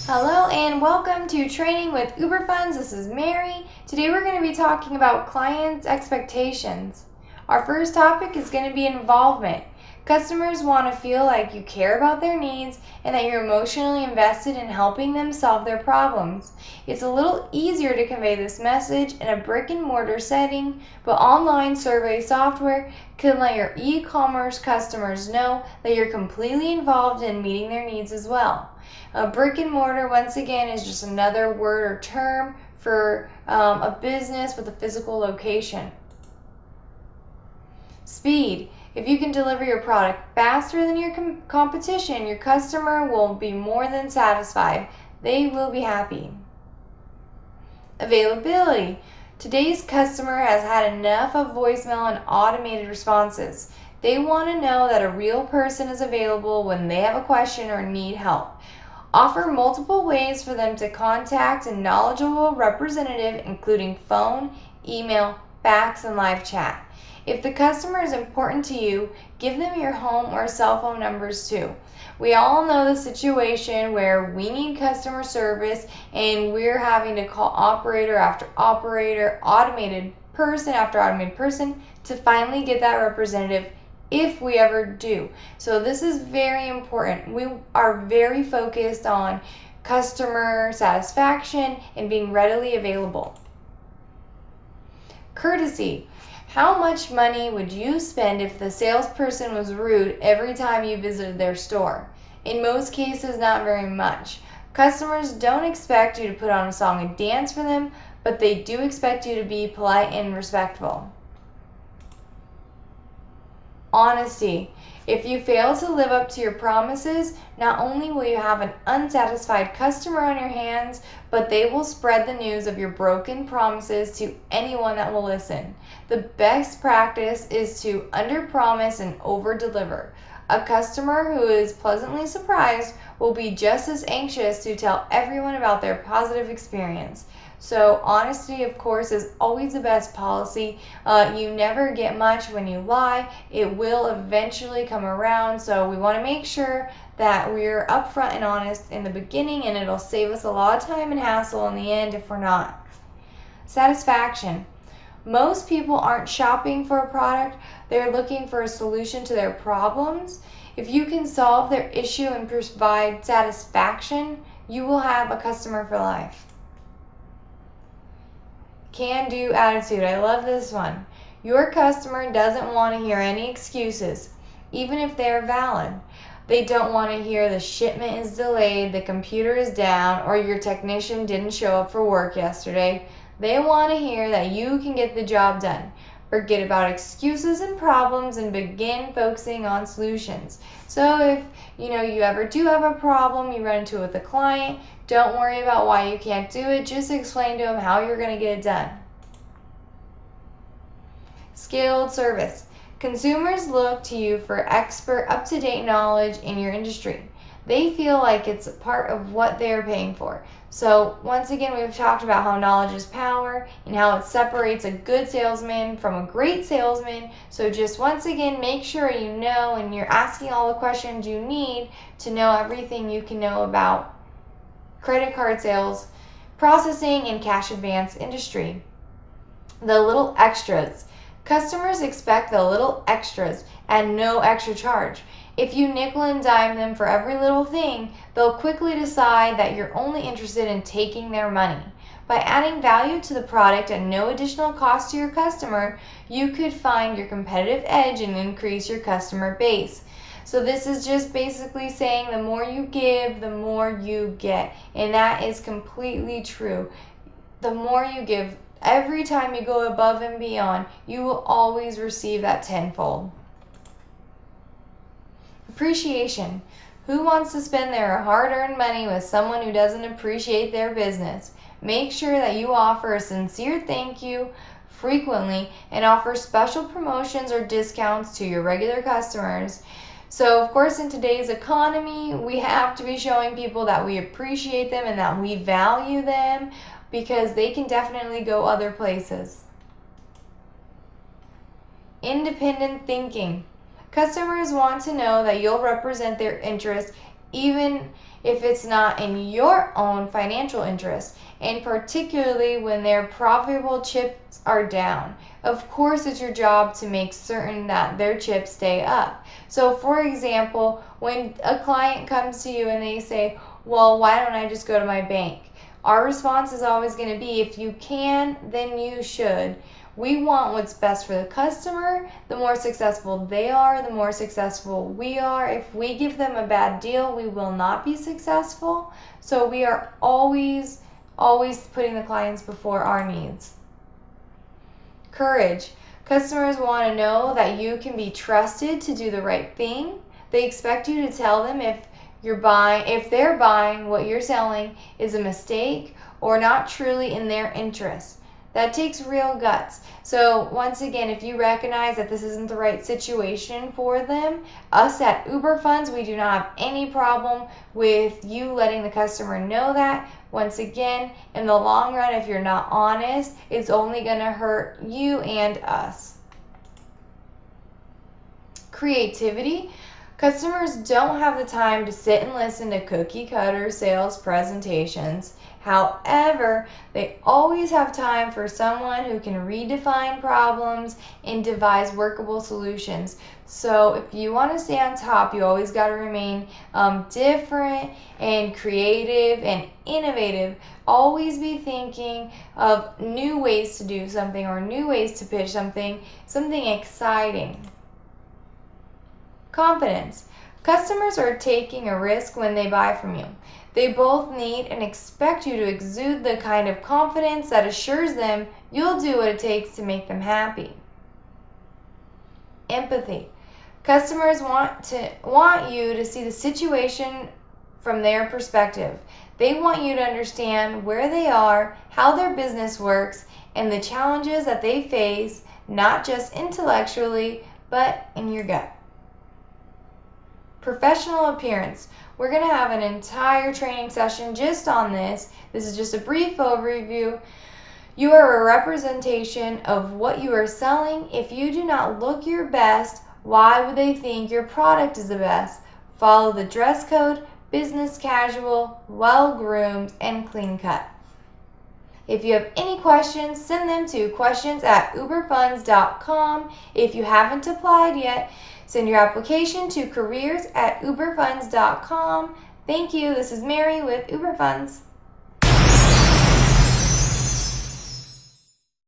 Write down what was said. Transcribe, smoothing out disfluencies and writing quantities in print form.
Hello and welcome to Training with Uber Funds. This is Mary. Today we're going to be talking about clients' expectations. Our first topic is going to be involvement. Customers want to feel like you care about their needs and that you're emotionally invested in helping them solve their problems. It's a little easier to convey this message in a brick and mortar setting, but online survey software can let your e-commerce customers know that you're completely involved in meeting their needs as well. A brick and mortar, once again, is just another word or term for a business with a physical location. Speed. If you can deliver your product faster than your competition, your customer will be more than satisfied. They will be happy. Availability. Today's customer has had enough of voicemail and automated responses. They want to know that a real person is available when they have a question or need help. Offer multiple ways for them to contact a knowledgeable representative, including phone, email, fax, and live chat. If the customer is important to you, give them your home or cell phone numbers too. We all know the situation where we need customer service and we're having to call operator after operator, automated person after automated person to finally get that representative if we ever do. So this is very important. We are very focused on customer satisfaction and being readily available. Courtesy. How much money would you spend if the salesperson was rude every time you visited their store? In most cases, not very much. Customers don't expect you to put on a song and dance for them, but they do expect you to be polite and respectful. Honesty. If you fail to live up to your promises, not only will you have an unsatisfied customer on your hands, but they will spread the news of your broken promises to anyone that will listen. The best practice is to underpromise and overdeliver. A customer who is pleasantly surprised will be just as anxious to tell everyone about their positive experience. So honesty, of course, is always the best policy. You never get much when you lie. It will eventually come around. So we want to make sure that we're upfront and honest in the beginning, and it'll save us a lot of time and hassle in the end if we're not. Satisfaction. Most people aren't shopping for a product. They're looking for a solution to their problems. If you can solve their issue and provide satisfaction, you will have a customer for life. Can-do attitude. I love this one. Your customer doesn't want to hear any excuses, even if they're valid. They don't want to hear the shipment is delayed, the computer is down, or your technician didn't show up for work yesterday. They want to hear that you can get the job done. Forget about excuses and problems and begin focusing on solutions. So if you ever do have a problem, you run into it with a client, don't worry about why you can't do it. Just explain to them how you're going to get it done. Skilled service. Consumers look to you for expert, up-to-date knowledge in your industry. They feel like it's a part of what they're paying for. So once again, we've talked about how knowledge is power and how it separates a good salesman from a great salesman. So just once again, make sure you know and you're asking all the questions you need to know everything you can know about credit card sales, processing, and cash advance industry. The little extras. Customers expect the little extras and no extra charge. If you nickel and dime them for every little thing, they'll quickly decide that you're only interested in taking their money. By adding value to the product at no additional cost to your customer, you could find your competitive edge and increase your customer base. So this is just basically saying the more you give, the more you get. And that is completely true. The more you give, every time you go above and beyond, you will always receive that tenfold. Appreciation. Who wants to spend their hard-earned money with someone who doesn't appreciate their business? Make sure that you offer a sincere thank you frequently and offer special promotions or discounts to your regular customers. So, of course, in today's economy, we have to be showing people that we appreciate them and that we value them because they can definitely go other places. Independent thinking. Customers want to know that you'll represent their interests even if it's not in your own financial interest, and particularly when their profitable chips are down. Of course, it's your job to make certain that their chips stay up. So, for example, when a client comes to you and they say, well, why don't I just go to my bank? Our response is always going to be, if you can, then you should. We want what's best for the customer. The more successful they are, the more successful we are. If we give them a bad deal, we will not be successful. So we are always putting the clients before our needs. Courage. Customers want to know that you can be trusted to do the right thing. They expect you to tell them if they're buying what you're selling is a mistake or not truly in their interest. That takes real guts. So once again, if you recognize that this isn't the right situation for them, us at Uber Funds, we do not have any problem with you letting the customer know that. Once again, in the long run, if you're not honest, it's only going to hurt you and us. Creativity. Customers don't have the time to sit and listen to cookie cutter sales presentations. However, they always have time for someone who can redefine problems and devise workable solutions. So if you want to stay on top, you always got to remain different and creative and innovative. Always be thinking of new ways to do something or new ways to pitch something exciting. Confidence. Customers are taking a risk when they buy from you. They both need and expect you to exude the kind of confidence that assures them you'll do what it takes to make them happy. Empathy. Customers want you to see the situation from their perspective. They want you to understand where they are, how their business works, and the challenges that they face, not just intellectually, but in your gut. Professional appearance. We're going to have an entire training session just on this. This is just a brief overview. You are a representation of what you are selling. If you do not look your best, why would they think your product is the best? Follow the dress code, business casual, well-groomed, and clean-cut. If you have any questions, send them to questions@uberfunds.com. If you haven't applied yet, send your application to careers@uberfunds.com. Thank you. This is Mary with Uber Funds.